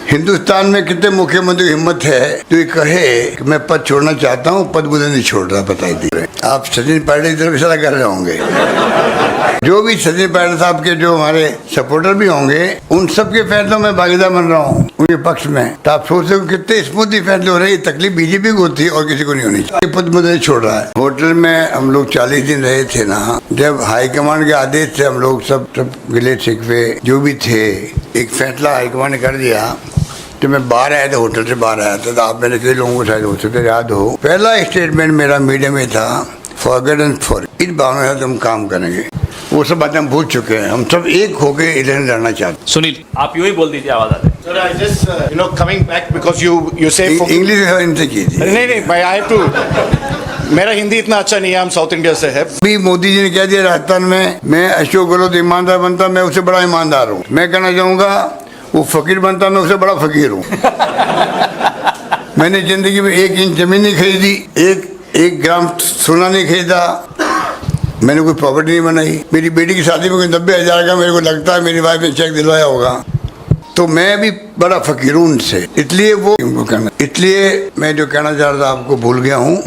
हिंदुस्तान में कितने मुख्यमंत्री की हिम्मत है जो ये कहे कि मैं पद छोड़ना चाहता हूँ, पद मुझे नहीं छोड़ रहा, बताइए दीजिए। आप सचिन पायलट की तरफ इशारा कर रहे होंगे। जो भी सचिन पायलट साहब के जो हमारे सपोर्टर भी होंगे, उन सबके फैसलों में भागीदार बन रहा हूँ उनके पक्ष में। तो आप सोच रहे हो कितने स्मूथली फैसले हो रहे हैं। तकलीफ बीजेपी को होती है और किसी को नहीं होनी चाहिए। पद मुझे नहीं छोड़ रहा है। होटल में हम लोग 40 दिन रहे थे ना, जब हाईकमान के आदेश से हम लोग सब गिले शिकवे जो भी थे, एक फैसला हाईकमान ने कर दिया। तो मैं बाहर आया था, होटल से बाहर आया था, तो आप मेरे कई लोगों को शायद हो सकता है याद हो, पहला स्टेटमेंट मेरा मीडिया में था, फॉरगेट एंड फॉर, इन भावना से हम काम करेंगे। वो सब बातें हम भूल चुके हैं। हम सब एक होके इलेक्शन लड़ना चाहते हैं। सुनील, आप यूं ही बोल दीजिए, आवाज आती है। Sir, I just coming back because you say English इनसे कीजिए। नहीं भाई, I have to, मेरा हिंदी इतना अच्छा नहीं है, हम साउथ इंडिया से है। भी मोदी जी ने कह दिया राजस्थान में मैं अशोक गहलोत ईमानदार बनता, मैं उससे बड़ा ईमानदार हूँ। मैं कहना चाहूँगा वो फकीर बनता, मैं उससे बड़ा फकीर हूँ। मैंने जिंदगी में 1 इंच जमीन नहीं खरीदी, एक ग्राम सोना नहीं खरीदा, मैंने कोई प्रॉपर्टी नहीं बनाई। मेरी बेटी की शादी में कोई 90,000 का मेरे को लगता है मेरी वाइफ ने चेक दिलवाया होगा। तो मैं भी बड़ा फकीर हूँ उनसे, इसलिए वो कहना, इसलिए मैं जो कहना चाह रहा था आपको भूल गया हूँ।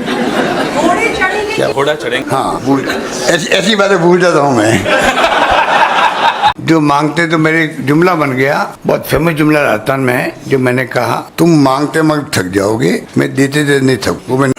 क्या घोड़ा चढ़ेंगे? हाँ, भूल, ऐसी बातें भूल जाता हूँ मैं। जो मांगते तो मेरे जुमला बन गया, बहुत फेमस जुमला राजस्थान में है, जो मैंने कहा, तुम मांगते मगर थक जाओगे, मैं देते देते नहीं थक। वो मैं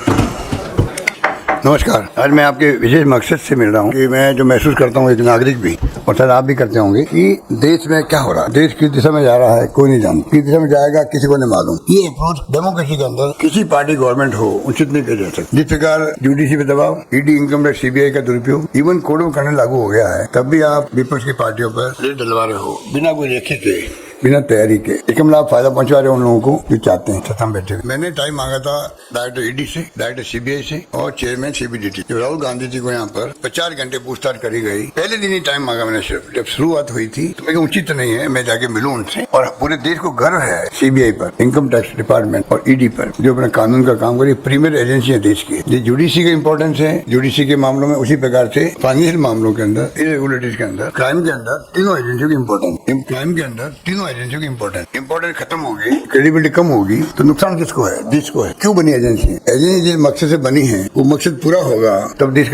नमस्कार, आज मैं आपके विशेष मकसद से मिल रहा हूँ कि मैं जो महसूस करता हूँ एक नागरिक भी, और शायद आप भी करते होंगे, कि देश में क्या हो रहा है, देश किस दिशा में जा रहा है कोई नहीं जानता, किस दिशा में जाएगा किसी को नहीं मालूम। ये अप्रोच डेमोक्रेसी के अंदर किसी पार्टी गवर्नमेंट हो उचित नहीं किया जा सकता। जिस प्रकार यूडीसी पे दबाव, ईडी, इनकम टैक्स, सीबीआई का दुरुपयोग, इवन कोड में करने लागू हो गया है, तब भी आप विपक्ष की पार्टियों पर रेड डलवा रहे हो बिना कोई लेखे के, बिना तैयारी के। इसका मतलब आप फायदा पहुंचा रहे हो उन लोगों को जो चाहते हैं सत्ता में बैठे। मैंने टाइम मांगा था डायरेक्टर ईडी से, डायरेक्टर सीबीआई से और चेयरमैन सीबीडीटी। जब राहुल गांधी जी को यहाँ पर 50 घंटे पूछताछ करी गई, पहले दिन ही टाइम मांगा मैंने सिर्फ। जब शुरुआत हुई थी तो मैं उचित नहीं है मैं जाके मिलूं उनसे, और पूरे देश को गर्व है सीबीआई पर, इनकम टैक्स डिपार्टमेंट और ईडी पर, जो अपने कानून का काम करी, प्रीमियर एजेंसी है देश की। ये जुडिशरी का इंपॉर्टेंस है, जुडिशरी के मामलों में उसी प्रकार से फाइनेंशियल मामलों के अंदर, इरेगुलरिटीज के अंदर, क्राइम के अंदर तीनों एजेंसियों की इंपॉर्टेंस, क्राइम के अंदर तीनों एजेंसियों की इंपॉर्टेंस खत्म होगी, क्रेडिबिलिटी कम होगी, तो नुकसान किसको है? देश को है। क्यों बनी एजेंसी? एजेंसी जिस मकसद से बनी है वो मकसद पूरा होगा तब देश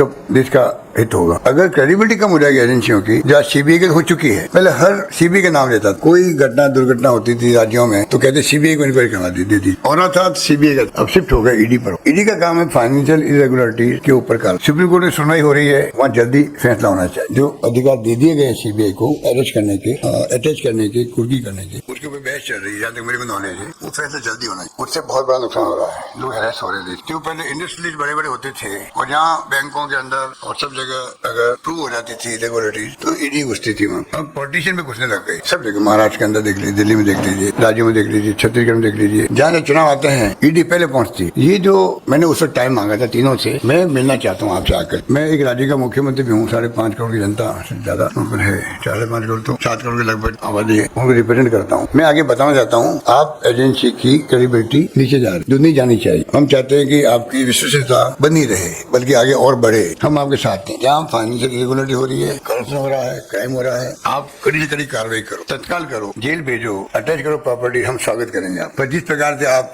का हित होगा। अगर क्रेडिबिलिटी कम हो जाएगी एजेंसियों की, जो सीबीआई की हो चुकी है, पहले हर सीबीआई का नाम लेता, कोई घटना दुर्घटना होती थी राज्यों में तो कहते सीबीआई को इंक्वायरी करवा दी और था सीबीआई का, अब शिफ्ट हो गया ईडी पर। ईडी का काम है फाइनेंशियल इरेगुलरिटी के ऊपर का। सुप्रीम कोर्ट में सुनवाई हो रही है, वहाँ जल्दी फैसला होना चाहिए। जो अधिकार दे दिए गए सीबीआई को अरेस्ट करने के, अटैच करने के, कुर्की करने के, उसके ऊपर बहस चल रही है, जहाँ तक मेरे को नॉलेज है, वो फैसला जल्दी होना चाहिए। उससे बहुत बड़ा नुकसान हो रहा है, लोग हैरेस हो रहे थे। क्यों? पहले इंडस्ट्रियलिस्ट बड़े बड़े होते थे और यहाँ बैंकों के अंदर और सब जगह अगर प्रूव हो जाती थी इरेगुलरिटीज तो ईडी घुसती थी वहाँ। अब पॉलिटिशियन में घुसने लग गई सब जगह। महाराष्ट्र के अंदर देख लीजिए, दिल्ली में देख लीजिए, राज्यों में देख लीजिए, छत्तीसगढ़ में देख लीजिए, जहाँ चुनाव आते हैं ईडी पहले पहुंचती। ये जो मैंने उस वक्त टाइम मांगा था तीनों से, मैं मिलना चाहता हूँ आपसे आकर। मैं एक राज्य का मुख्यमंत्री भी हूँ, 5.5 करोड़ की जनता से ज्यादा है, 4.5 करोड़ तो 7 करोड़ के लगभग आबादी है, उनको रिप्रेजेंट करता हूँ। मैं आगे बताना चाहता हूँ, आप एजेंसी की क्रेडिबिलिटी नीचे जा रही, जो नहीं जानी चाहिए। हम चाहते हैं कि आपकी विश्वसनीयता बनी रहे, बल्कि आगे और बढ़े। हम आपके साथ हैं। जहाँ फाइनेंशियल इरेगुलरिटी हो रही है, करप्शन हो रहा है, क्राइम हो रहा है, आप कड़ी से कड़ी कार्रवाई करो, तत्काल करो, जेल भेजो, अटैच करो प्रॉपर्टी, हम स्वागत करेंगे आप। पर जिस प्रकार से आप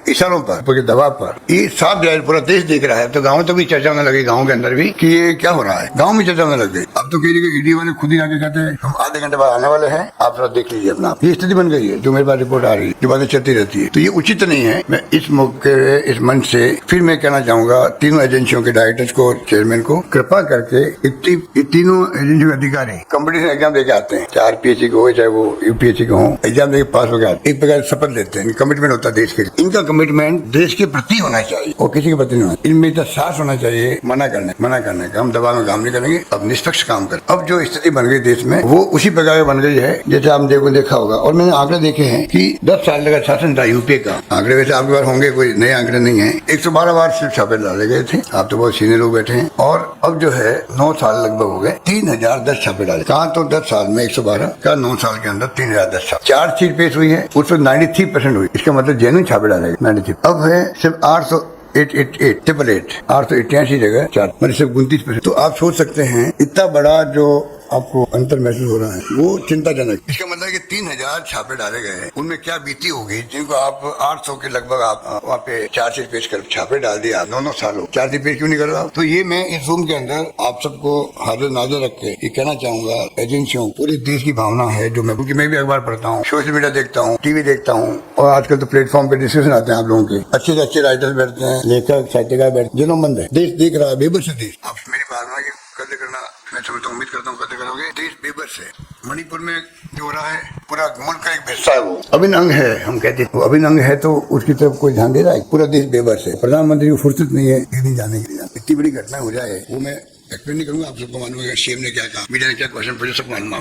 इशारों पर, दबाव पर, ये साफ जाहिर पूरा देश देख रहा है, तो गाँव तो भी चर्चा होने लगी, गाँव के अंदर भी कि ये क्या हो रहा है, गाँव में चर्चा होने लग गई। अब तो कह रही ईडी वाले खुद ही आके कहते हैं हम आधे घंटे बाद आने वाले हैं, आप थोड़ा देख लीजिए अपना। ये स्थिति बन गई है, जो मेरे पास रिपोर्ट आ रही है, जो बातें चलती रहती है, तो ये उचित नहीं है। मैं इस मौके, इस मंच से फिर मैं कहना चाहूंगा तीनों एजेंसियों के डायरेक्टर्स को, चेयरमैन को, कृपा करके तीनों एजेंसी के अधिकारी कंपटीशन एग्जाम देके आते हैं, चाहे आरपीएससी को हो चाहे वो यूपीएससी को हो, एग्जाम देके पास हो गया, एक प्रकार शपथ लेते हैं, कमिटमेंट होता है देश के लिए। इनका कमिटमेंट देश के प्रति होना चाहिए और किसी के प्रति नहीं होना। इनमें इतना साहस होना चाहिए मना करने का। हम दबाव में काम नहीं करेंगे, अब निष्पक्ष काम करें। अब जो स्थिति बन गई देश में, वो उसी प्रकार की बन गई है जैसे आपने देखा होगा। और मैंने आंकड़े देखे हैं कि 10 साल का शासन था यूपीए का। आंकड़े वैसे आपके पास होंगे, कोई नए आंकड़े नहीं है। 112 बार सिर्फ छापे डाले गए थे। आप तो बहुत सीनियर लोग बैठे हैं। और अब जो है 9 साल लगभग हो गए, 3010 छापे डाले। कहाँ तो 10 साल में 112 का, 9 साल के अंदर 3010 छापे। चार्जशीट पेश हुई है, उसमें 93% हुई। इसका मतलब जेन्युइन छापे डाले गए 93। अब है सिर्फ 888 जगह 4, मतलब सिर्फ 29%। तो आप सोच सकते हैं इतना बड़ा जो आपको अंतर महसूस हो रहा है वो चिंताजनक। इसका मतलब है कि 3000 छापे डाले गए हैं, उनमें क्या बीती होगी जिनको आप 800 के लगभग आप वहाँ पे चार्जशीट पेश कर छापे डाल दिया 9 साल हो, चार्जशीट पेश क्यों नहीं करवा? तो ये मैं इस रूम के अंदर आप सबको हाजिर नाजिर रख के ये कहना चाहूंगा, एजेंसियों पूरे देश की भावना है जो मैं, क्योंकि मैं भी अखबार पढ़ता हूँ, सोशल मीडिया देखता हूँ, टीवी देखता हूँ, और आजकल तो प्लेटफॉर्म पे डिस्कशन आते हैं आप लोगों के, अच्छे से अच्छे राइटर्स बैठते हैं, लेखक साहित्यकार बैठते हैं, जिन्होंने बंद है, देश देख रहा है बेबस है देश। आप मेरी भावना की कदर करना, मैं समझता हूँ, उम्मीद करता हूँ कदर करोगे। देश बेबस है, मणिपुर में जो हो रहा है पूरा मुल्क का एक हिस्सा है, वो अभिन्न अंग है, हम कहते हैं वो अभिन्न अंग है, तो उसकी तरफ कोई ध्यान दे रहा है? पूरा देश बेबस है, प्रधानमंत्री को फुर्सत नहीं है कहीं जाने के लिए। इतनी बड़ी घटना हो जाए वो मैं एक्सप्लेन नहीं करूंगा, आप सबको मालूम है सीएम ने क्या कहा, मीडिया ने क्या क्वेश्चन पूछे, सब मालूम है।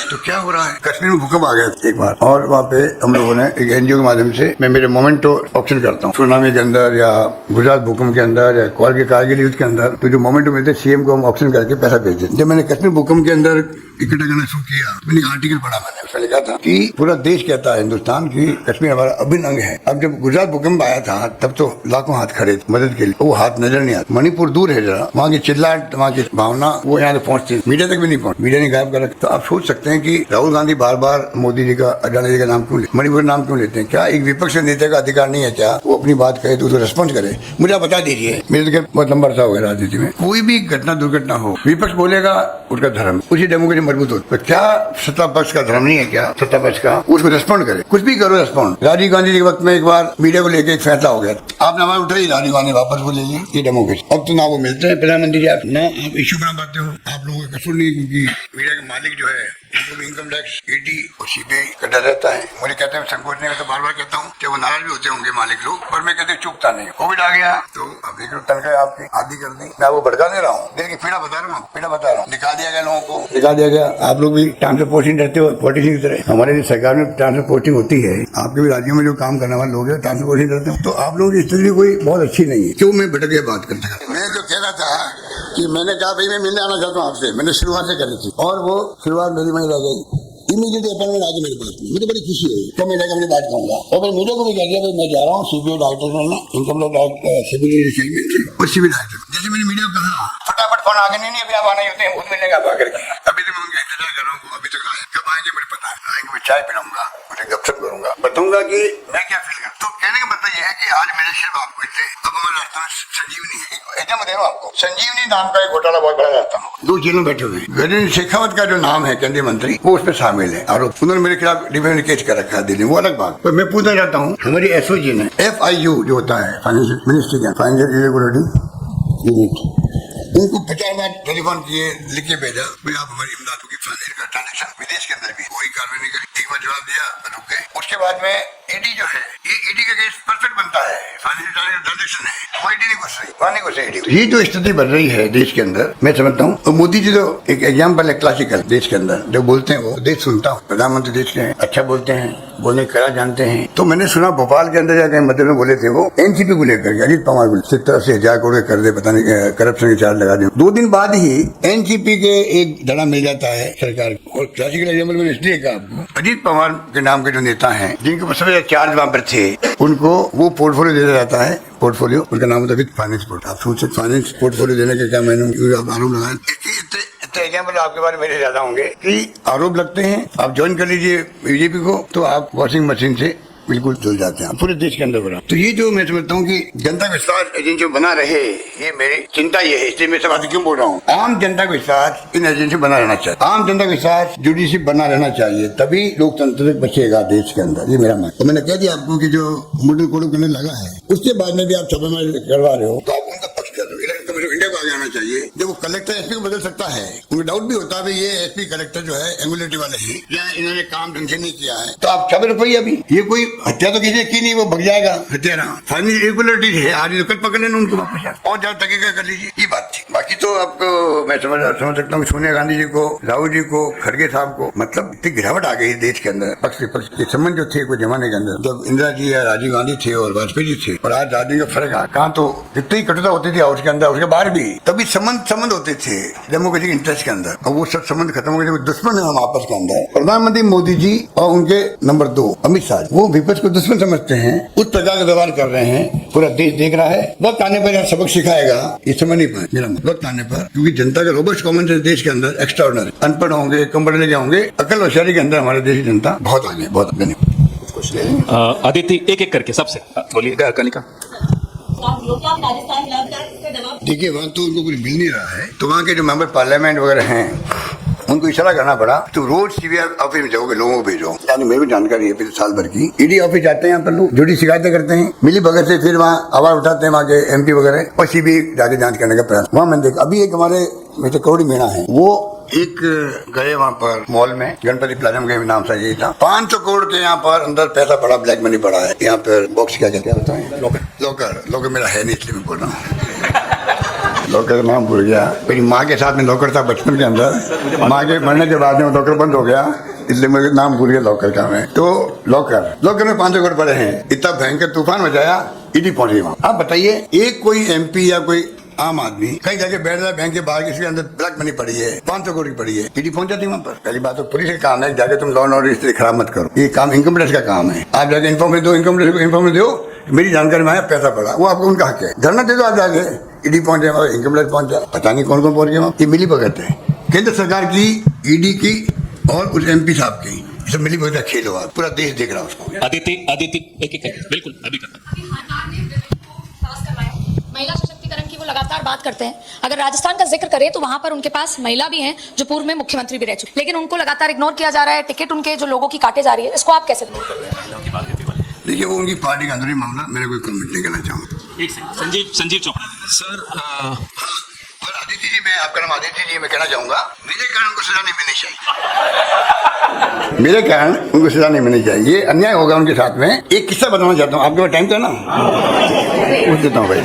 तो क्या हो रहा है, कश्मीर में भूकंप आ गया एक बार, और वहाँ पे हम लोगों ने एक एनजीओ के माध्यम से, मैं मेरे मोमेंटो ऑप्शन करता हूँ, सुनामी के अंदर या गुजरात भूकंप के अंदर या कारगिल युद्ध के अंदर, तो जो मोमेंटो मिलते सीएम को हम ऑप्शन करके पैसा भेज देते। जब मैंने कश्मीर भूकंप के अंदर इकट्ठा करना शुरू किया, मैंने आर्टिकल पढ़ा, मैंने उसमें लिखा था कि पूरा देश कहता है हिंदुस्तान की कश्मीर हमारा अभिन्न अंग है। अब जब गुजरात भूकंप आया था तब तो लाखों हाथ खड़े मदद के लिए, वो हाथ नजर नहीं आते। मणिपुर दूर है जरा, वहाँ की चिल्लाहट, वहाँ की भावना वो यहाँ से पहुंचती, मीडिया तक भी नहीं पहुंच, मीडिया ने गायब कर रखा। तो आप सोच सकते हैं कि राहुल गांधी बार बार मोदी जी का, अडानी जी का नाम क्यों, मणिपुर नाम क्यों लेते हैं? क्या एक विपक्ष नेता का अधिकार नहीं है क्या वो अपनी बात कहे तो उसको रेस्पॉन्स करे? मुझे आप बता दीजिए, मेरे तो बहुत लंबा सा हो गया राजनीति में, कोई भी घटना दुर्घटना हो, विपक्ष बोलेगा उसका धर्म, उसी डेमोक्रेसी मजबूत हो। तो क्या सत्ता पक्ष का धर्म नहीं है क्या सत्ता पक्ष का उसको रेस्पॉन्ड करे? कुछ भी करो रेस्पॉन्ड। राजीव गांधी के वक्त में एक बार मीडिया को लेकर एक फैसला हो गया, आपने आवाज उठाई, राजीव गांधी वापस बोलेंगे, ये डेमोक्रेसी। अब तो ना वो मिलते हैं प्रधानमंत्री जी, आप ना आप इश्यू बना पाते हो, आप लोगों का कसूर नहीं, क्योंकि मीडिया के मालिक जो है उनको भी इनकम टैक्स, ईडी और सीबीआई का डर रहता है। मुझे कहते हैं संकोच नहीं, मैं तो बार बार कहता हूँ कि वो नाराज भी होते होंगे मालिक लोग, पर मैं कहते चुपता नहीं। कोविड आ गया तो अब एक तनख्वाह आपकी आधी कर दी, मैं वो भड़का दे रहा हूँ, देखिए पीड़ा बता रहा हूँ, पीड़ा बता रहा हूँ, निकाल दिया गया लोगों को, निकाल दिया गया। आप लोग भी ट्रांसफर पोस्टिंग रहते हो पॉलिटिशियन की तरह, हमारे जो सरकार में ट्रांसफर पोस्टिंग होती है, आपके भी राज्यों में जो काम करने वाले लोग हैं ट्रांसफर पोस्टिंग करते हो, तो आप लोगों की स्थिति कोई बहुत अच्छी नहीं है। क्यों मैं भटक के बात करता हूँ? मैं तो कह रहा था कि मैंने कहा भाई मैं मिलने आना चाहता हूँ आपसे, मैंने शुरुआत से करी थी, और वो शुरुआत मेरी वहीं रह गई। इमीडिएटली अपॉइंटमेंट आ गई मेरे पास, मुझे बड़ी खुशी हुई, तो मैं जाकर अपनी बात कहूँगा, और मैं मीडिया को भी कह दिया भाई मैं जा रहा हूँ सीबीआई डायरेक्टर में, इनकम टैक्स सिविल और सिविल डायरेक्टर। जैसे मैंने मीडिया को कहा, फटाफट फोन आगे, नहीं अभी आप आना ही होते हैं, खुद मिलने का आकर के, अभी तो मैं उनका इंतजार कर रहा हूँ, अभी तक कब आएंगे मुझे पता है, आएंगे मैं चाय पिलाऊंगा, मुझे गपशप करूंगा, बताऊंगा कि मैं क्या फील करता हूँ। तो कहने का मतलब यह है कि आज मेरे सिर्फ आपको इतने, अब हमारे राजस्थान संजीवनी है, ऐसा मैं दे रहा हूँ आपको, संजीवनी नाम का एक घोटाला बहुत बड़ा राजस्थान, 2 जेल में बैठे हुए, गजेंद्र शेखावत का जो नाम है केंद्रीय मंत्री, वो उसमें शामिल है आरोप, उन्होंने मेरे खिलाफ डिफेंस केस कर रखा है दिल्ली, वो अलग बात। पर मैं पूछना चाहता हूँ, हमारी एसओजी ने FIU जो होता है फाइनेंशियल मिनिस्ट्री का फाइनेंशियल इरेगुलरिटी यूनिट, उनको 50 बार टेलीफोन किए, लिख के भेजा भाई आप हमारी इमदाद की फाइनेंशियल ट्रांजेक्शन विदेश के अंदर भी कोई कार्रवाई नहीं करी, एक बार जवाब दिया रुक गए। उसके बाद में ईडी जो है, ये ईडी का केस परफेक्ट बनता है, फाइनेंशियल ट्रांजेक्शन है, वो ईडी नहीं घुस रही, वहाँ नहीं घुस रही। ये जो स्थिति बन रही है देश के अंदर, मैं समझता हूँ, और मोदी जी तो एक एग्जाम्पल है क्लासिकल, देश के अंदर जो बोलते हैं वो देश सुनता हूँ, प्रधानमंत्री देश के अच्छा बोलते हैं, बोलने करा जानते हैं। तो मैंने सुना भोपाल के अंदर जाकर मध्य में बोले थे वो एनसीपी को लेकर, अजीत पवार को 70-80 करोड़ कर दे, पता नहीं करप्शन के चार्ज लगा दे। 2 दिन बाद ही एनसीपी के एक धड़ा मिल जाता है सरकार को, और क्लासिकल एग्जाम्पल मैंने इसलिए कहा आपको, अजीत पवार के नाम के जो नेता हैं जिनके सबसे चार्ज वहां पर थे, उनको वो पोर्टफोलियो दिया जाता है, पोर्टफोलियो उनका नाम होता है विद फाइनेंस पोर्टफोलियो। आप सोच सकते फाइनेंस पोर्टफोलियो देने के क्या मैंने आरोप लगाया, एग्जाम्पल आपके बारे में मेरे ज्यादा होंगे कि आरोप लगते हैं। आप ज्वाइन कर लीजिए बीजेपी को तो आप वॉशिंग मशीन से बिल्कुल जुड़ जाते हैं पूरे देश के अंदर बना। तो ये जो मैं समझता हूँ कि जनता का विश्वास एजेंसी बना रहे, ये मेरी चिंता ये है, इसलिए मैं सब क्यों बोल रहा हूँ, आम जनता का विश्वास इन एजेंसी बना रहना चाहिए, आम जनता का विश्वास जुडिशरी बना रहना चाहिए, तभी लोकतंत्र बचेगा देश के अंदर, ये मेरा मान। तो मैंने कह दिया आपको कि जो मॉडल कोड करने लगा है, उसके बाद में भी आप छापेमारी करवा रहे हो तो आप उनका पक्ष कर रहे हो, इंडिया को आगे आना चाहिए। जब वो कलेक्टर एसपी को बदल सकता है, उनको डाउट भी होता है ये एसपी कलेक्टर जो है एंगुलेटी वाले हैं या इन्होंने काम ढंग से नहीं किया है, तो आप छापे रुपये अभी, ये कोई हत्या तो किसी ने की नहीं, वो भग जाएगा हत्यारा, फाइनल रेगुलरिटी है, आज तो कल पकड़ लेना उनको वापस, और ज्यादा तरीका कर लीजिए, ये बात थी। बाकी तो आपको मैं समझ सकता हूँ सोनिया गांधी जी को, राहुल जी को, खड़गे साहब को, मतलब इतनी गिरावट आ गई देश के अंदर, पक्ष विपक्ष के संबंध जो थे कुछ जमाने के अंदर, जब इंदिरा जी या राजीव गांधी थे और वाजपेयी जी थे, और आज राजनीति का फर्क आ कहाँ, तो जितनी कटुता होती थी उसके अंदर, उसके बाहर भी तभी संबंध होते थे डेमोक्रेटिक इंटरेस्ट के अंदर, और वो सब संबंध खत्म हो गए, दुश्मन है हम आपस के अंदर। प्रधानमंत्री मोदी जी और उनके नंबर 2 अमित शाह, वो विपक्ष को दुश्मन समझते हैं, उस प्रकार का व्यवहार कर रहे हैं, पूरा देश देख रहा है। वक्त आने पर सबक सिखाएगा, ये समझ नहीं पाए मेरा वक्त वक्त आने पर, क्योंकि जनता का रोबस्ट कॉमन सेंस देश के अंदर एक्स्ट्राऑर्डिनरी, अनपढ़ होंगे, कम पढ़े लिखे होंगे, अकल होशियारी के अंदर हमारे देश की जनता बहुत आगे, बहुत आगे। अदिति एक एक करके सबसे बोलिएगा कनिका। देखिए वहाँ तो उनको कुछ मिल नहीं रहा है, तो वहाँ के जो मेंबर पार्लियामेंट वगैरह हैं उनको इशारा करना पड़ा, तो रोज सीबीआई ऑफिस में जाओगे, लोगों को भेजो। यानी मेरी भी जानकारी है पिछले साल भर की, ईडी ऑफिस जाते हैं यहाँ पर लोग, जुड़ी शिकायतें करते हैं, मिली भगत से फिर वहाँ आवाज उठाते हैं वहाँ के एमपी वगैरह, और सीबीआई जाके जांच करने का प्रयास। वहाँ मैंने देखा अभी एक हमारे मिस्टर करोड़ी मीणा है, वो एक गए वहाँ पर मॉल में, गणपति प्लाजा में नाम सा यही था, 500 करोड़ के यहाँ पर अंदर पैसा पड़ा, ब्लैक मनी पड़ा है यहाँ पर। बॉक्स क्या कहते हैं बताएं? लॉकर मेरा है नहीं, इसलिए मैं बोल रहा हूँ। लॉकर नाम भूल गया, मेरी माँ के साथ में लॉकर था बचपन के अंदर, माँ के मरने के बाद में लॉकर बंद हो गया, इसलिए मेरे नाम भूल गया लॉकर का। मैं तो लॉकर में 500 करोड़ पड़े हैं, इतना भयंकर तूफान मचाया, ईडी पहुंच गई वहाँ। आप बताइए एक कोई एमपी या कोई आम आदमी कहीं जाके बैठ रहा है बैंक के बाहर, किसी के अंदर ब्लैक मनी पड़ी है, 500 करोड़ की पड़ी है, ईडी पहुंच जाती है वहाँ पर। पहली बात तो पुलिस का काम है, जाके तुम लॉ एंड ऑर्डर इसलिए खराब मत करो, ये काम इनकम टैक्स का काम है। आप जाके इन्फॉर्मेशन दो, इनकम टैक्स को इन्फॉर्मेशन दो, मेरी जानकारी में आया पैसा पड़ा, वो आपको उनका हक है, धरना दे दो आप जाके, ईडी पहुंच जाए, इनकम टैक्स पहुंच जाए, पता नहीं कौन कौन पहुंच गया। ये मिली भगत है केंद्र सरकार की, ईडी की और उस एमपी साहब की, सब मिली भगत का खेल हुआ, पूरा देश देख रहा है उसको। अदिति एक एक करके बिल्कुल अभी करता। महिला सशक्तिकरण की वो लगातार बात करते हैं, अगर राजस्थान का जिक्र करें तो वहां पर उनके पास महिला भी हैं जो पूर्व में मुख्यमंत्री भी रह चुके, लेकिन उनको लगातार इग्नोर किया जा रहा है, टिकट उनके जो लोगों की काटे जा रही है, इसको आप कैसे देखिए वो उनकी पार्टी का अंदरूनी मामला, मेरे कोई कमेंट नहीं करना चाहूँगा। एक सेकंड, संजीव चोपड़ा सर। और आदित्य जी, मैं आपका नाम आदित्य जी, मैं कहना चाहूंगा मेरे कारण उनको सजा नहीं मिलनी चाहिए, मेरे कारण उनको सजा नहीं मिलनी चाहिए, ये अन्याय होगा उनके साथ में। एक किस्सा बताना चाहता हूँ, आपके पास टाइम था ना? पूछ देता हूँ भाई,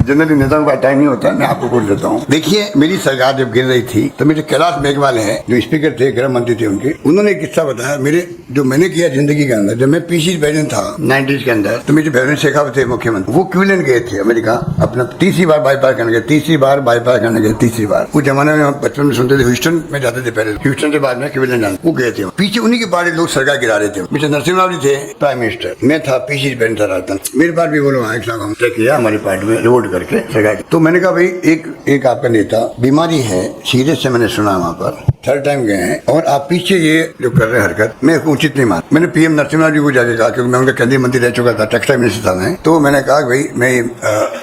जनरली नेताओं का टाइम नहीं होता, मैं आपको पूछ देता हूँ। देखिए मेरी सरकार जब गिर रही थी तो मेरे कैलाश मेघवाल है जो स्पीकर थे, गृह मंत्री थे उनके, उन्होंने एक किस्सा बताया मेरे, जो मैंने किया जिंदगी के अंदर। जब मैं पीसी प्रेसिडेंट था 90s के अंदर, तो मेरे भेजन शेखावत थे मुख्यमंत्री, वो क्विलन गए थे अमेरिका, अपना तीसरी बार बाईपास करने गए, तीसरी बार। उस जमाने में बचपन में सुनते थे, ह्यूस्टन में जाते थे पहले, ह्यूस्टन के बाद में क्विलन जाना, वो गए थे। पीछे उन्हीं के पार्टी लोग सरकार गिरा रहे थे, मिस्टर नरसिम्हा जी थे प्राइम मिनिस्टर, मैं था पीसी प्रेसिडेंट था राजस्थान, मेरे पास भी बोलो हम किया हमारी पार्टी में रिवोट करके सरकार। तो मैंने कहा भाई एक आपका नेता बीमारी है, सीरियस से मैंने सुना वहाँ पर, थर्ड टाइम गए हैं, और आप पीछे ये जो कर रहे हैं हरकत, मैं उचित नहीं मान। मैंने पीएम नरसिम्हा जी को जाके कहा, क्योंकि मैं उनका केंद्रीय मंत्री रह चुका था, टेक्सटाइल मिनिस्टर था मैं, तो मैंने कहा भाई मैं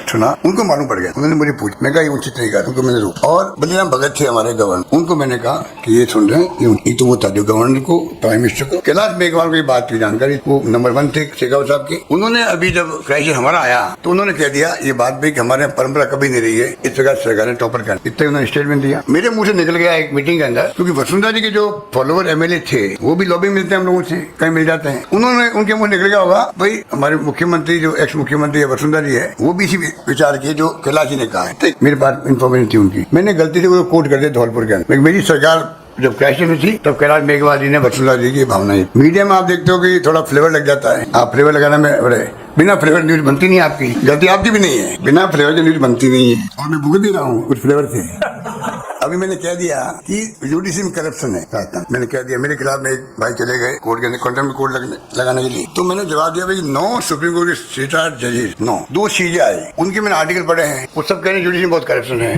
सुना, उनको मालूम पड़ गया, उन्होंने मुझे पूछ, मैं कहा ये उचित नहीं कहा, उनको मैंने रोका। और बलिराम भगत थे हमारे गवर्नर, उनको मैंने कहा कि ये सुन रहे हैं, ये तो वो था जो गवर्नर को, प्राइम मिनिस्टर को, कैलाश मेघवाल को ये बात की जानकारी, वो नंबर 1 थे शेखावत साहब की। उन्होंने अभी जब क्राइसिस हमारा आया तो उन्होंने कह दिया ये बात भी कि हमारे परंपरा कभी नहीं रही है इस प्रकार सरकार ने टॉपर कर, इतना उन्होंने स्टेटमेंट दिया। मेरे मुंह से निकल गया एक मीटिंग के अंदर, क्योंकि वसुंधरा जी के जो फॉलोअर एमएलए थे वो भी लॉबी मिलते हैं हम लोगों से, कहीं मिल जाते हैं, उन्होंने उनके मुंह निकल गया होगा भाई हमारे मुख्यमंत्री जो एक्स मुख्यमंत्री वसुंधरा जी है वो भी इसी विचार किए जो कैलाश जी ने कहा है। मेरे पास इन्फॉर्मेशन थी उनकी, मैंने गलती से वो कोट कर दिया धौलपुर के अंदर। मेरी सरकार जब क्राइसिस में थी तब कैलाश मेघवाल जी ने वसुंधरा जी की भावना, मीडिया में आप देखते हो कि थोड़ा फ्लेवर लग जाता है, आप फ्लेवर लगाने में बड़े, बिना फ्लेवर न्यूज बनती नहीं, आपकी गलती आपकी भी नहीं है, बिना फ्लेवर की न्यूज बनती नहीं है, और मैं भुगत भी रहा हूँ कुछ फ्लेवर से। अभी मैंने कह दिया कि यूडीसी में करप्शन है, मैंने कह दिया, मेरे खिलाफ में एक भाई चले गए कोर्ट के अंदर कंटेम्प्ट कोर्ट लगाने के लिए, तो मैंने जवाब दिया भाई 9 सुप्रीम कोर्ट के रिटायर्ड जजेस, 2 सीजेआई, उनके मैंने आर्टिकल पढ़े हैं, वो सब कह रहे हैं यूडीसी में बहुत करप्शन है।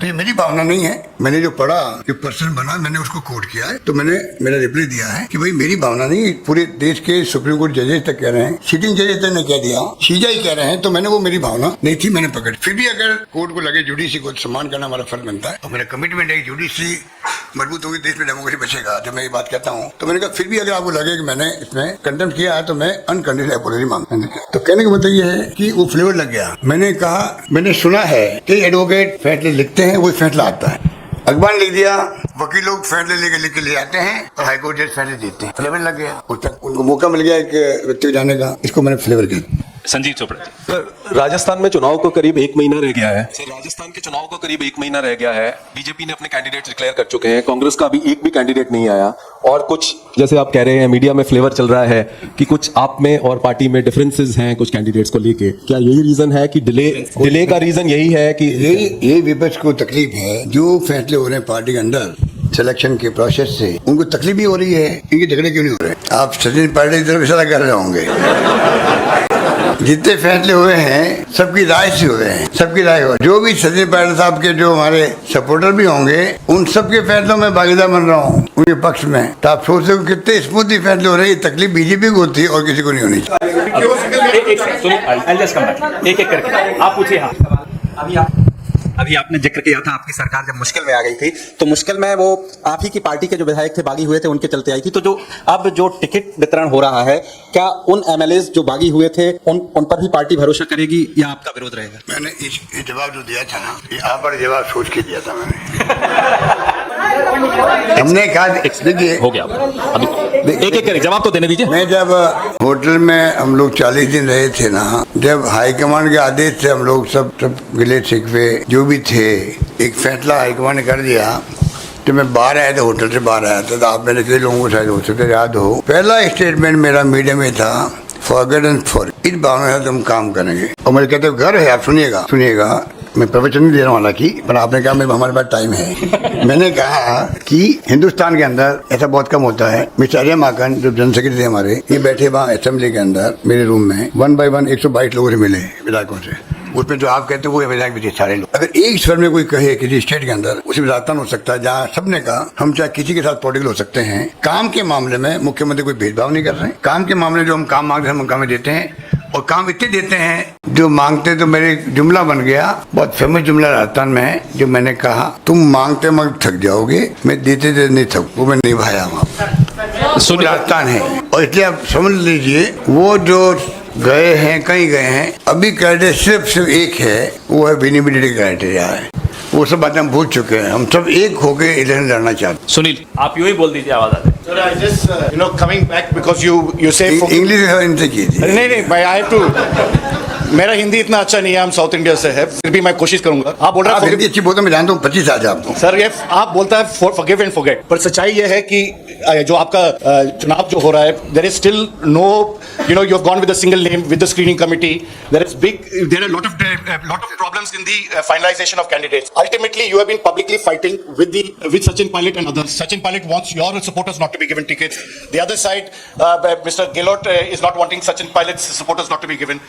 तो ये मेरी भावना नहीं है, मैंने जो पढ़ा, जो पर्सन बना, मैंने उसको कोट किया है, तो मैंने मेरा रिप्लाई दिया है कि भाई मेरी भावना नहीं, पूरे देश के सुप्रीम कोर्ट जजेस तक कह रहे हैं, सिटिंग जजेस तक ने कह दिया, सीजेआई कह रहे हैं, तो मैंने वो मेरी भावना नहीं थी, मैंने पकड़। फिर भी अगर कोर्ट को लगे जुडिशरी को सम्मान करना हमारा फर्ज बनता है, और मेरा कमिटमेंट है कि जुडिशरी मजबूत होगी, देश में डेमोक्रेसी बचेगा, जब मैं ये बात कहता हूँ, तो मैंने कहा फिर भी अगर आपको लगे कि मैंने इसमें कंटेम्प्ट किया है तो मैं अनकंडीशनल अपॉलॉजी मांगता हूं। तो कहने का मतलब ये है कि वो फ्लेवर लग गया। मैंने कहा, मैंने सुना है कि एडवोकेट फैसले लिखते हैं, वो फैसला आता है, अखबार लिख दिया, वकील लोग फैसले लेके लिख के ले आते हैं और हाईकोर्ट जज फैसले देते हैं, फ्लेवर लग गया, उनको मौका मिल गया एक व्यक्ति को जाने का, इसको मैंने फ्लेवर किया। संजीव चोपड़ा जी। सर, राजस्थान में चुनाव को करीब 1 महीना रह गया है। सर, राजस्थान के चुनाव को करीब 1 महीना रह गया है। बीजेपी ने अपने कैंडिडेट डिक्लेयर कर चुके हैं, कांग्रेस का अभी एक भी कैंडिडेट नहीं आया, और कुछ जैसे आप कह रहे हैं मीडिया में फ्लेवर चल रहा है कि कुछ आप में और पार्टी में डिफरेंसेस हैं कुछ कैंडिडेट्स को लेके, क्या यही रीजन है कि डिले का रीजन यही है कि यही विपक्ष को तकलीफ है, जो फैसले हो रहे हैं पार्टी के अंदर सिलेक्शन के प्रोसेस से, उनको तकलीफ भी हो रही है, इनके झगड़े क्यों नहीं हो रहे? आप सचिन पायलट की तरफ इशारा कर रहे होंगे जितने फैसले हुए हैं सबकी राय से हुए हैं, सबकी राय हुआ। जो भी सचिन पायलट साहब के जो हमारे सपोर्टर भी होंगे उन सबके फैसलों में भागीदार बन रहा हूँ उनके पक्ष में। तो आप सोच सको कितने स्मूथली फैसले हो रहे हैं। तकलीफ बीजेपी को होती है और किसी को नहीं होनी चाहिए। एक एक करके आप पूछिए। हाँ, अभी आपने जिक्र किया था आपकी सरकार जब मुश्किल में आ गई थी, तो मुश्किल में वो आप ही की पार्टी के जो विधायक थे बागी हुए थे उनके चलते आई थी। तो जो अब जो टिकट वितरण हो रहा है, क्या उन एमएलए जो बागी हुए थे उन पर भी पार्टी भरोसा करेगी या आपका विरोध रहेगा? मैंने इस जवाब जो दिया था ना, ये आप पर जवाब सोच के दिया था मैंने। हमने कहा देखिए हो गया। अभी एक एक करके जवाब तो देने दीजिए। मैं जब होटल में हम लोग 40 दिन रहे थे ना, जब हाईकमान के आदेश से हम लोग सब गिले शिकवे जो भी थे, एक फैसला हाईकमान ने कर दिया। तो मैं बाहर आया था, होटल से बाहर आया था, तो आप मेरे कई लोगों को शायद हो सकते याद हो। पहला स्टेटमेंट मेरा मीडिया में था, फॉरगेट एंड फॉर, इस भावना से हम काम करेंगे। और मेरे कहते घर है, आप सुनिएगा, मैं प्रवचन नहीं दे रहा हूँ हालांकि, पर आपने कहा मेरे हमारे पास टाइम है। मैंने कहा कि हिंदुस्तान के अंदर ऐसा बहुत कम होता है। मिस्टर अजय माकन जो जनरल सेक्रेटरी थे हमारे, ये बैठे वहाँ असेंबली के अंदर मेरे रूम में 1 by 1 122 लोगों से मिले विधायकों से। उसमें जो आप कहते हो वो विधायक भी थे सारे लोग। अगर एक स्वर में कोई कहे किसी स्टेट के अंदर, उसे राजस्थान हो सकता है जहाँ सबने कहा हम चाहे किसी के साथ पॉलिटिकल हो सकते हैं। काम के मामले में मुख्यमंत्री कोई भेदभाव नहीं कर रहे हैं। काम के मामले जो हम काम मांगते हैं हम काम देते हैं, और काम इतने देते हैं जो मांगते। तो मेरे जुमला बन गया, बहुत फेमस जुमला राजस्थान में है, जो मैंने कहा तुम मांगते मगर थक जाओगे, मैं देते देते नहीं थक, वो मैं निभाया वहाँ राजस्थान है। और इसलिए आप समझ लीजिए वो जो गए हैं कहीं गए हैं, अभी क्राइटेरिया सिर्फ एक है, वो है विनिबिलिटी क्राइटेरिया है। वो सब बातें हम भूल चुके हैं। हम सब एक होके इलेक्शन लड़ना चाहते हैं। सुनील आप यूं ही बोल दीजिए, आवाज आ Sir, I just, coming back because you say... English इनसे कीजिए। नहीं, I have to... मेरा हिंदी इतना अच्छा नहीं है, हम साउथ इंडिया से है, फिर भी मैं कोशिश करूंगा। आप बोल रहे हैं हिंदी अच्छी बोलते, मैं जानता हूँ 25 साल आपको। सर ये आप बोलता है फॉरगिव एंड फॉरगेट, पर सच्चाई ये है कि जो आपका चुनाव जो हो रहा है, there is still no, you have gone with a single name with the screening committee, there are lot of problems in the finalisation of candidates. Ultimately you have been publicly fighting with Sachin Pilot and others. Sachin Pilot wants your supporters not to be given tickets. The other side, Mr. Gehlot is not wanting Sachin Pilot's supporters not to be given.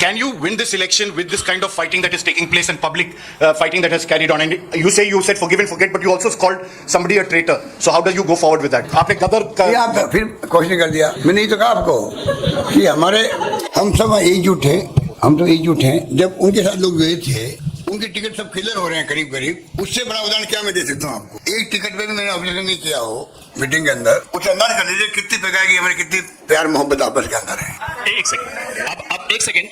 Can you win this election with this kind of fighting that is taking place and public fighting that has carried on? And you said forgive and forget, but you also called somebody a traitor. So how do you go forward with that? आपने गदर का आप फिर question कर दिया। मैंने ये तो कहा आपको कि हम सब एकजुट हैं, हम तो एकजुट हैं। जब उनके साथ लोग गए थे, उनके टिकट सब क्लियर हो रहे हैं करीब करीब। उससे बड़ा उदाहरण क्या मैं दे सकता हूँ आपको? एक टिकट पे भी मैंने ऑब्जर्वेशन नहीं किया हो मीटिंग के अंदर, कुछ अंदाज कर लीजिए कितनी प्रकार की हमारी कितनी प्यार मोहब्बत आपस के अंदर है। एक सेकंड, अब एक सेकंड,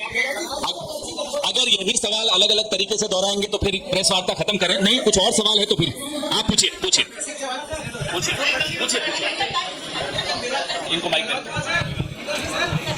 अगर ये भी सवाल अलग अलग तरीके से दोहराएंगे तो फिर प्रेस वार्ता खत्म करें। नहीं, कुछ और सवाल है तो फिर आप पूछिए इनको माइक दें।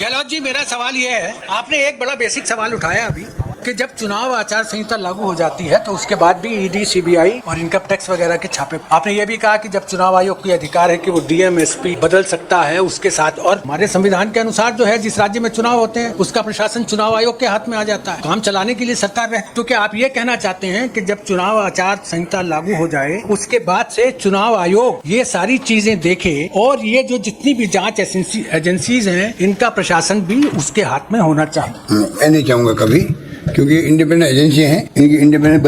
गहलोत जी, मेरा सवाल ये है, आपने एक बड़ा बेसिक सवाल उठाया अभी कि जब चुनाव आचार संहिता लागू हो जाती है तो उसके बाद भी ईडी, सीबीआई और इनकम टैक्स वगैरह के छापे। आपने ये भी कहा कि जब चुनाव आयोग की अधिकार है कि वो डीएम, एसपी बदल सकता है उसके साथ, और हमारे संविधान के अनुसार जो है जिस राज्य में चुनाव होते हैं उसका प्रशासन चुनाव आयोग के हाथ में आ जाता है, काम चलाने के लिए सरकार रहे। तो क्या आप ये कहना चाहते हैं कि जब चुनाव आचार संहिता लागू हो जाए उसके बाद से चुनाव आयोग ये सारी चीजें देखे और ये जो जितनी भी जांच एजेंसीज हैं इनका प्रशासन भी उसके हाथ में होना चाहिए? मैं नहीं चाहूंगा कभी, क्योंकि इंडिपेंडेंट एजेंसी हैं, इनकी इंडिपेंडेंट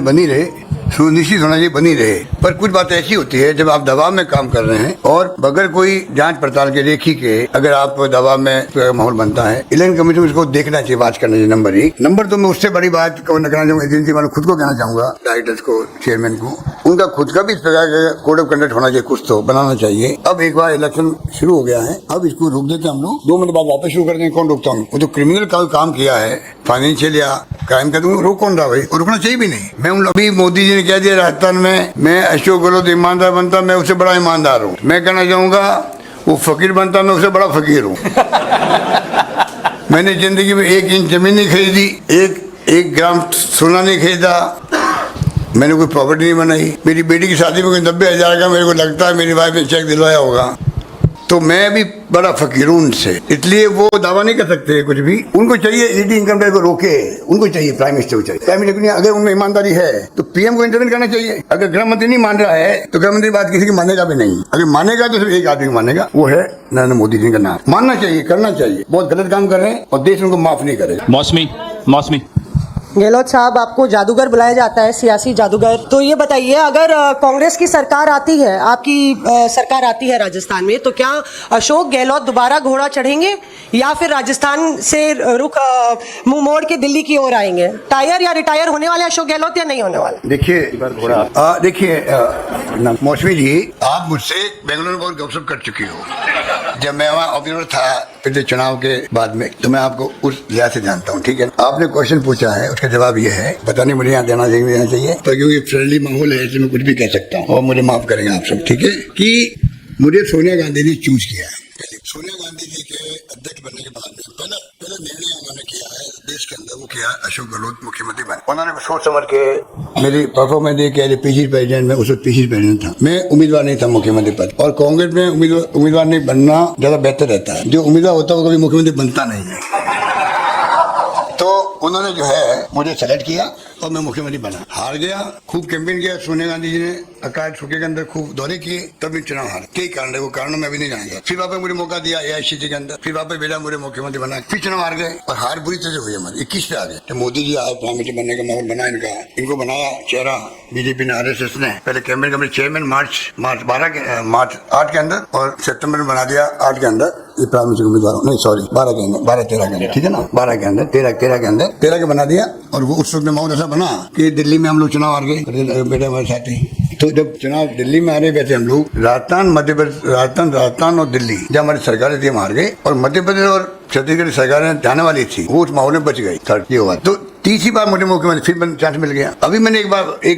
बनी रहे, सुनिश्चित होना चाहिए बनी रहे। पर कुछ बात ऐसी होती है जब आप दबाव में काम कर रहे हैं और बगैर कोई जांच पड़ताल के देखी के अगर आप दबाव में माहौल बनता है, इलेक्शन कमीशन को उसको देखना चाहिए, बात करना चाहिए। नंबर 1 नंबर 2 मैं उससे बड़ी बात कहना चाहूंगा, एजेंसी वालों खुद को कहना चाहूंगा, डायरेक्टर्स को, चेयरमैन को, उनका खुद का भी इस प्रकार का कोड ऑफ कंडक्ट होना चाहिए, कुछ तो बनाना चाहिए। अब एक बार इलेक्शन शुरू हो गया है, अब इसको रोक देते हम लोग, 2 मिनट बाद वापस शुरू कर देंगे, कौन रोकता हूँ? वो तो क्रिमिनल का काम किया है, फाइनेंशियल या क्राइम का, तो रोक कौन रहा भाई? और रुकना चाहिए भी नहीं। मैं अभी मोदी जी ने कह दिया राजस्थान में मैं अशोक गहलोत ईमानदार बनता, मैं उससे बड़ा ईमानदार हूँ। मैं कहना चाहूंगा वो फकीर बनता, मैं उससे बड़ा फकीर हूँ। मैंने जिंदगी में 1 इंच जमीन नहीं खरीदी, एक ग्राम सोना नहीं खरीदा, मैंने कोई प्रॉपर्टी नहीं बनाई। मेरी बेटी की शादी में कोई 90,000 का मेरे को लगता है मेरी वाइफ ने चेक दिलवाया होगा। तो मैं भी बड़ा फकीर हूं उनसे, इसलिए वो दावा नहीं कर सकते कुछ भी। उनको चाहिए ईडी इनकम टैक्स को रोके, उनको चाहिए प्राइम मिनिस्टर को चाहिए। प्राइम मिनिस्टर को अगर उनमें ईमानदारी है तो पीएम को इंटरवेंट करना चाहिए। अगर गृह मंत्री नहीं मान रहा है तो गृह मंत्री बात किसी की मानेगा भी नहीं। अगर मानेगा तो सिर्फ एक आदमी मानेगा, वो है नरेंद्र मोदी जी का नाम। मानना चाहिए, करना चाहिए। बहुत गलत काम कर रहे हैं और देश उनको माफ नहीं करेगा। मौसमी गहलोत साहब, आपको जादूगर बुलाया जाता है, सियासी जादूगर। तो ये बताइए, अगर कांग्रेस की सरकार आती है, आपकी सरकार आती है राजस्थान में, तो क्या अशोक गहलोत दोबारा घोड़ा चढ़ेंगे या फिर राजस्थान से रुख मुंह मोड़ के दिल्ली की ओर आएंगे? टायर या रिटायर होने वाले अशोक गहलोत या नहीं होने वाले? देखिए मौसमी जी, आप मुझसे बेंगलुरु में बहुत गपशप कर चुकी हो। जब मैं वहाँ ऑब्जर्वर था पिछले चुनाव के बाद में, तो मैं आपको उस लिहाज से जानता हूँ, ठीक है। आपने क्वेश्चन पूछा है, उसका जवाब ये है, पता नहीं मुझे यहाँ देना चाहिए तो क्योंकि फ्रेंडली माहौल है, इसलिए मैं कुछ भी कह सकता हूँ और मुझे माफ करेंगे आप सब, ठीक है। कि मुझे सोनिया गांधी ने चूज किया है। सोनिया गांधी जी के अध्यक्ष बनने के बाद में पहला निर्णय उन्होंने किया है देश के अंदर, वो किया अशोक गहलोत मुख्यमंत्री बने। उन्होंने सोच समझ के मेरी परफॉर्मेंस देख के पीसी प्रेसिडेंट में, उस वक्त पीसी प्रेसिडेंट था, मैं उम्मीदवार नहीं था मुख्यमंत्री पद, और कांग्रेस में उम्मीदवार नहीं बनना ज्यादा बेहतर रहता है। जो उम्मीदवार होता है वो कभी मुख्यमंत्री बनता नहीं है। तो उन्होंने जो है मुझे सेलेक्ट किया और मैं मुख्यमंत्री बना। हार गया, खूब कैंपेन किया सोनिया गांधी जी ने, अकाल सूखे के अंदर खूब दौरे किए, तभी चुनाव हार। कई कारण है, वो कारण मैं अभी नहीं जाएंगे। फिर वापस मुझे मौका दिया एआईसीसी के अंदर, फिर वापस बेटा मुझे मुख्यमंत्री बना, फिर चुनाव हार गए और हार बुरी तरह से हुई हमारी। 21 पे आ गए तो मोदी जी आए, प्राइम मिनिस्टर बनने का माहौल बना इनको बनाया चेहरा बीजेपी ने, आरएसएस ने। पहले कैबिनेट कमेटी चेयरमैन मार्च 8 के अंदर और सितंबर में बना दिया 8 के अंदर ये प्राइम मिनिस्टर उम्मीदवार, नहीं सॉरी 12 के अंदर, 12-13 के अंदर, ठीक है ना, 12 के अंदर, 13 के अंदर, 13 के बना दिया। और वो उस वक्त माहौल ऐसा बना कि दिल्ली में हम लोग चुनाव हार गए, बेटा हमारे साथी। तो जब चुनाव दिल्ली में आ रहे वैसे हम लोग राजस्थान, मध्य प्रदेश, राजस्थान और दिल्ली जब हमारी सरकारें थी हम हार गए, और मध्य प्रदेश और छत्तीसगढ़ सरकारें जाने वाली थी, वो उस माहौल में बच गई। थर्ड ये हुआ। तो तीसरी बार मुझे मुख्यमंत्री फिर चांस मिल गया। अभी मैंने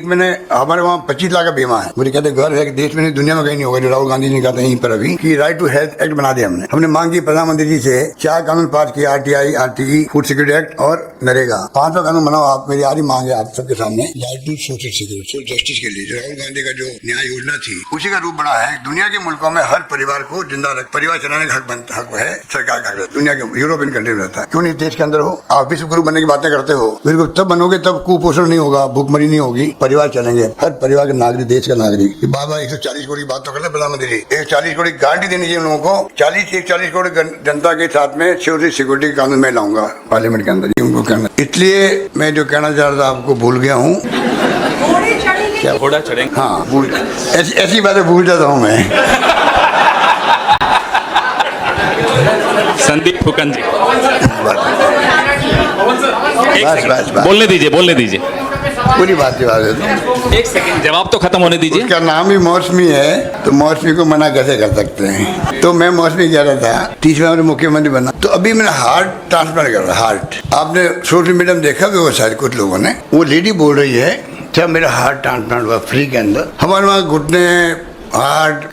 मैंने हमारे वहाँ 25 लाख का बीमा है। मुझे कहते घर है कि देश में नहीं, दुनिया में कहीं नहीं होगा, जो राहुल गांधी ने कहा था यहीं पर अभी कि राइट टू हेल्थ एक्ट बना दिया हमने मांग की प्रधानमंत्री जी से। 4 कानून पास किया, RTI, RTE, food security act और नरेगा। 5वां कानून बनाओ आप, मेरी आरी मांग है आप सबके सामने, right to social security, social justice के लिए जो राहुल गांधी का जो न्याय योजना थी उसी का रूप बना है। दुनिया के मुल्कों में हर परिवार को जिंदा रख, परिवार चलाने का हक है सरकार का। दुनिया के यूरोपियन कंट्री में रहता है, क्यों नहीं देश के अंदर हो। आप विश्व गुरु बनने की बातें करते हो, बिल्कुल तब बनोगे तब कुपोषण नहीं होगा, भूखमरी नहीं होगी, परिवार चलेंगे। हर परिवार के नागरिक, देश का नागरिक। बाबा 140 करोड़ की बात तो करते प्रधानमंत्री जी, 140 करोड़ की गारंटी देनी चाहिए लोगों को। 40 करोड़ जनता के साथ में सोशल सिक्योरिटी कानून में लाऊंगा पार्लियामेंट के अंदर, उनको कहना। इसलिए मैं जो कहना चाह रहा था आपको भूल गया हूँ। क्या घोड़ा चढ़ेंगे? हाँ, भूल, ऐसी बातें भूल जाता हूँ मैं। संदीप फुकन जी, बस बोलने दीजिए पूरी बात है। एक सेकंड, जवाब तो खत्म होने दीजिए। उसका नाम ही मौसमी है, तो मौसमी को मना कैसे कर सकते हैं। तो मैं मौसमी कह रहा था 30 में मुख्यमंत्री बना, तो अभी मैंने हार्ट ट्रांसप्लांट कर रहा। हार्ट आपने सोशल मीडिया में देखा भी वो शायद कुछ लोगों ने, वो लेडी बोल रही है जब मेरा हार्ट ट्रांसप्लांट हुआ फ्री के अंदर, हमारे वहाँ घुटने, हार्ट,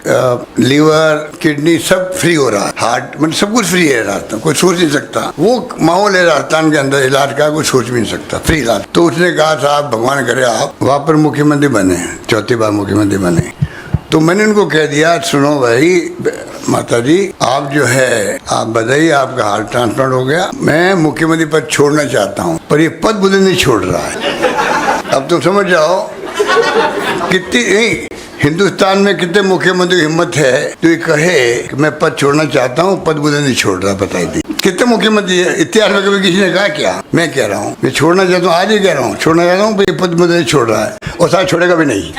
लीवर, किडनी सब फ्री हो रहा है। हार्ट मतलब सब कुछ फ्री है राजस्थान, कोई सोच नहीं सकता। वो माहौल है राजस्थान के अंदर इलाज का, कोई सोच भी नहीं सकता, फ्री इलाज। तो उसने कहा साहब भगवान करे आप वहाँ पर मुख्यमंत्री बने, 4थी बार मुख्यमंत्री बने। तो मैंने उनको कह दिया सुनो भाई माता जी, आप जो है आप बताइए, आपका हार्ट ट्रांसप्लांट हो गया, मैं मुख्यमंत्री पद छोड़ना चाहता हूँ, पर ये पद मुझे नहीं छोड़ रहा है। अब तुम समझ जाओ कितनी हिंदुस्तान में कितने मुख्यमंत्री की हिम्मत है तो ये कहे कि मैं पद छोड़ना चाहता हूँ, पद मुझे नहीं छोड़ रहा। बताइए कितने मुख्यमंत्री है इतिहास में, कभी किसी ने कहा क्या? मैं कह रहा हूँ मैं छोड़ना चाहता हूँ, आज ही कह रहा हूँ छोड़ना चाहता हूँ, ये पद मुझे नहीं छोड़ रहा है और साथ छोड़ेगा भी नहीं।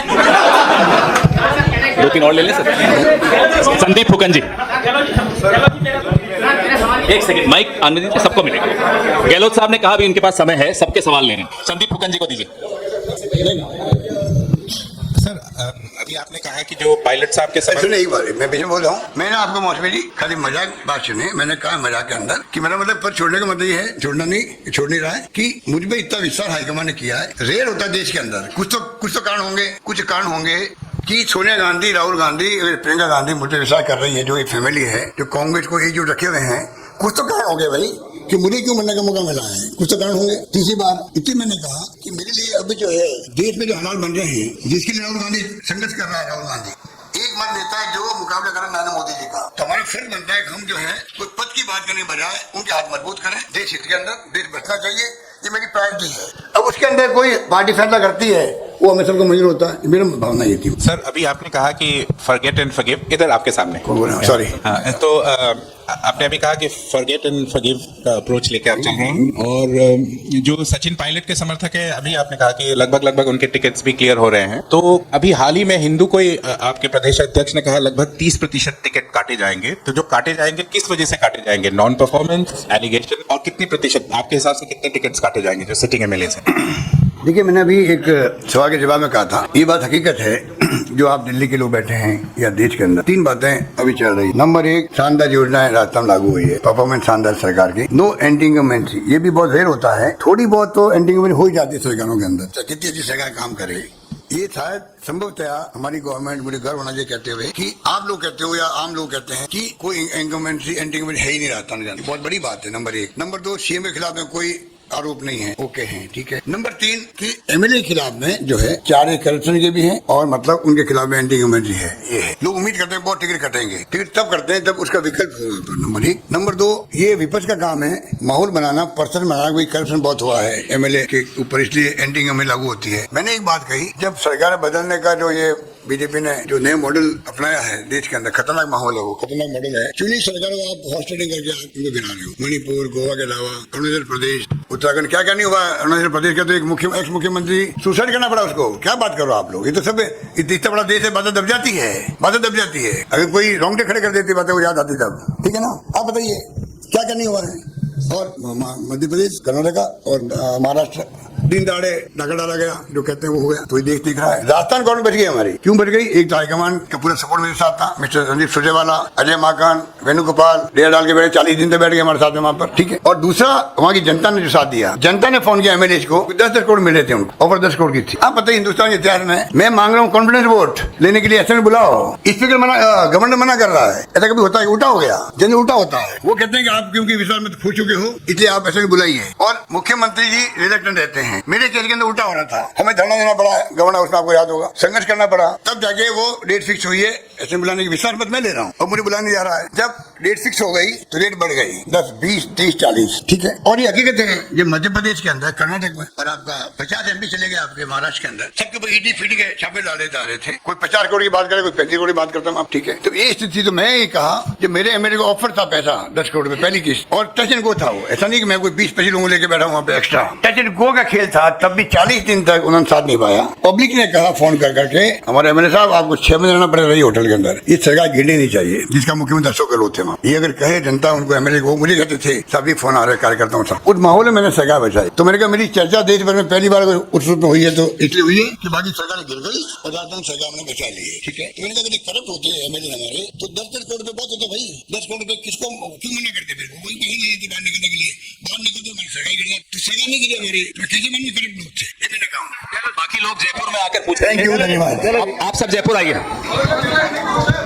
2-3 और ले लें सर। संदीप फुकन जी, एक सेकंड, माइक आने दीजिए, सबको मिलेगा। गहलोत साहब ने कहा भी उनके पास समय है, सबके सवाल ले रहे हैं। संदीप फुकन जी को दीजिए। सर अभी आपने कहा कि जो पायलट साहब के ऐसे नहीं बोले, मैं पीछे बोल रहा हूँ। मैंने आपको मौसमी जी खाली मजाक बात सुनी, मैंने कहा मजाक के अंदर कि मेरा मतलब पद छोड़ने का मतलब ये है, छोड़ना नहीं, छोड़ नहीं रहा है कि मुझ पे इतना विश्वास हाईकमान ने किया है। रेयर होता है देश के अंदर, कुछ तो कारण होंगे, कुछ कारण होंगे कि सोनिया गांधी, राहुल गांधी, प्रियंका गांधी मुझ पर विश्वास कर रही है, जो एक फैमिली है जो कांग्रेस को एकजुट रखे हुए हैं। कुछ तो कारण हो गए भाई कि मुझे क्यों बनने का मौका मिला है, कुछ तो कारण होंगे। तीसरी बार इतनी मैंने कहा कि मेरे लिए अभी जो है देश में जो हालात बन रहे हैं, जिसके लिए राहुल गांधी संघर्ष कर रहा है, राहुल गांधी एक मन लेता है जो मुकाबला करें नरेंद्र मोदी जी का। तो हमारा फर्ज बनता है कि हम जो है कोई पद की बात करने बजाय उनके हाथ मजबूत करें। देश हित के अंदर देश बचना चाहिए, ये मेरी प्रायोरिटी है। अब उसके अंदर कोई पार्टी फैसला करती है वो हमें सबको मंजूर होता है, मेरी भावना ये थी। सर अभी आपने कहा कि फॉरगेट एंड फॉरगिव, इधर आपके सामने सॉरी, हाँ, तो आपने अभी कहा कि फॉरगेट एंड फॉरगिव का अप्रोच लेके आप चल रहे हैं, और जो सचिन पायलट के समर्थक है, अभी आपने कहा कि लगभग उनके टिकट्स भी क्लियर हो रहे हैं। तो अभी हाल ही में हिंदू को आपके प्रदेश अध्यक्ष ने कहा लगभग 30% टिकट काटे जाएंगे। तो जो काटे जाएंगे किस वजह से काटे जाएंगे? नॉन परफॉर्मेंस, एलिगेशन, और कितनी प्रतिशत आपके हिसाब से कितने टिकट्स काटे जाएंगे जो सिटिंग एमएलए से? देखिए, मैंने अभी एक सवाल के जवाब में कहा था, ये बात हकीकत है। जो आप दिल्ली के लोग बैठे हैं या देश के अंदर, 3 बातें अभी चल रही। नंबर 1, शानदार योजनाएं राजस्थान लागू हुई है, परफॉर्मेंस शानदार सरकार की। नो एंटी इनकम्बेंसी, ये भी बहुत रेयर होता है, थोड़ी बहुत तो एंटी इनकम्बेंसी हो ही जाती है सरकारों के अंदर, चाहे कितनी अच्छी सरकार काम करे। ये शायद संभवतया हमारी गवर्नमेंट, मुझे गर्व होना चाहिए कहते हुए कि आप लोग कहते हो या आम लोग कहते हैं कि कोई इनकम्बेंसी एंटी इनकम्बेंसी है ही नहीं राजस्थान के, बहुत बड़ी बात है। नंबर 1। नंबर 2, सीएम के खिलाफ में कोई आरोप नहीं है, ओके हैं, ठीक है। नंबर 3 कि एमएलए के खिलाफ में जो है 4 करप्शन के भी हैं, और मतलब उनके खिलाफ में एंटी इनकम्बेंसी है। ये है, लोग उम्मीद करते हैं बहुत टिकट कटेंगे, टिकट तब करते हैं जब उसका विकल्प होगा। नंबर 1। नंबर 2, ये विपक्ष का काम है माहौल बनाना, पर्सन बनाना, कोई करप्शन बहुत हुआ है एमएलए के ऊपर, इसलिए एंटी इनकम्बेंसी लागू होती है। मैंने एक बात कही, जब सरकार बदलने का जो ये बीजेपी ने जो नया मॉडल अपनाया है देश के अंदर, खतरनाक माहौल है, वो खतरनाक मॉडल है। चुनी सरकारों को आप हॉस्टेलिंग करके आप उनको गिरा रहे हो। मणिपुर, गोवा के अलावा अरुणाचल प्रदेश, उत्तराखंड, क्या नहीं हुआ। अरुणाचल प्रदेश का तो एक एक्स मुख्यमंत्री सुसाइड करना पड़ा उसको। क्या बात करो आप लोग, ये तो सब इतना बड़ा देश है, बातें दब जाती है, बातें दब जाती है। अगर कोई रोंगटे खड़े कर देती बातें वो याद आती तब, ठीक है ना। आप बताइए क्या नहीं हुआ है। और मध्य प्रदेश, कर्नाटका और महाराष्ट्र, दिन दाड़े डगा डाला गया, जो कहते हैं वो हो गया। तो ये देश दिख रहा है। राजस्थान गवर्नमेंट बच गई हमारी, क्यों बच गई? एक तो हाईकमान का पूरा सपोर्ट मेरे साथ था, मिस्टर संदीप सुरजेवाला, अजय माकन, वेणुगोपाल, डेढ़ डाल के बैठे, 40 दिन तक बैठ गए हमारे साथ में वहाँ पर, ठीक है। और दूसरा, वहाँ की जनता ने जो साथ दिया, जनता ने फोन किया एमएलए को, 10 करोड़ मिले थे उनको, ऑफर 10 करोड़ की थी। आप बताइए, हिंदुस्तान के इतिहास में मैं मांग रहा हूँ कॉन्फिडेंस वोट लेने के लिए, ऐसे में बुलाओ, स्पीकर गवर्नर मना कर रहा है। ऐसा कभी होता है? उल्टा हो गया, जन उल्टा होता है। वो कहते हैं कि आप क्योंकि विश्वास में खो चुके हो, इसलिए आप ऐसे में बुलाइए। और मुख्यमंत्री जी रिलेक्टेंट रहते हैं। मेरे केस के अंदर उल्टा हो रहा था, हमें धरना देना पड़ा गवर्नर, उसमें आपको याद होगा, संघर्ष करना पड़ा, तब जाके वो डेट फिक्स हुई है। ऐसे बुलाने की विश्वास मत मैं ले रहा हूँ, और मुझे बुलाने जा रहा है। जब डेट फिक्स हो गई तो रेट बढ़ गई 10, 20, 30, 40, ठीक है। और ये हकीकत है, जो मध्य प्रदेश के अंदर, कर्नाटक में, और आपका 50 एमपी चले गए आपके महाराष्ट्र के अंदर, सबके ऊपर ईडी फीडी के छापे डाले जा रहे थे। कोई 50 करोड़ की बात करे, कोई 35 करोड़ की बात करता हूँ आप, ठीक है। तो ये स्थिति, तो मैं ये कहा, जब मेरे एमएलए को ऑफर था पैसा 10 करोड़ में, पहली किस्त, और टच एंड गो था वो, ऐसा नहीं कि मैं कोई 20-25 लोगों लेके बैठा वहाँ पे एक्स्ट्रा, टच एंड गो का खेल था। तब भी 40 दिन तक उन्होंने साथ नहीं पाया। पब्लिक ने कहा फोन कर करके, हमारे एमएलए साहब आपको 6 महीने रहना पड़ेगा होटल के अंदर, ये सरकार गिरनी नहीं चाहिए, जिसका मुख्यमंत्री अशोक गहलोत थे वहाँ। ये अगर कहे जनता उनको एमएलए को, मुझे कहते थे सभी फोन आ रहे कार्यकर्ताओं से, उस माहौल में मैंने सरकार बचाई। तो मैंने कहा मेरी चर्चा देश भर में पहली बार उस रूप में हुई है, तो इसलिए हुई है कि बाकी सरकार गिर गई और राजस्थान सरकार ने बचा ली है, ठीक है। तो मैंने कहा करप्ट होते हैं एमएलए हमारे, तो 10 करोड़ रुपए बहुत होता भाई, 10 करोड़ रुपए किसको क्यों मना करते? फिर वही कहीं नहीं थी बाहर निकलने के लिए, बाहर निकलते हमारी सरकार गिर गई, तो सरकार नहीं गिरी हमारी, तो कैसे मालूम करप्ट लोग थे, ये मैंने कहा। बाकी लोग जयपुर में आकर पूछ रहे हैं। थैंक यू, धन्यवाद। आप सब जयपुर आइए।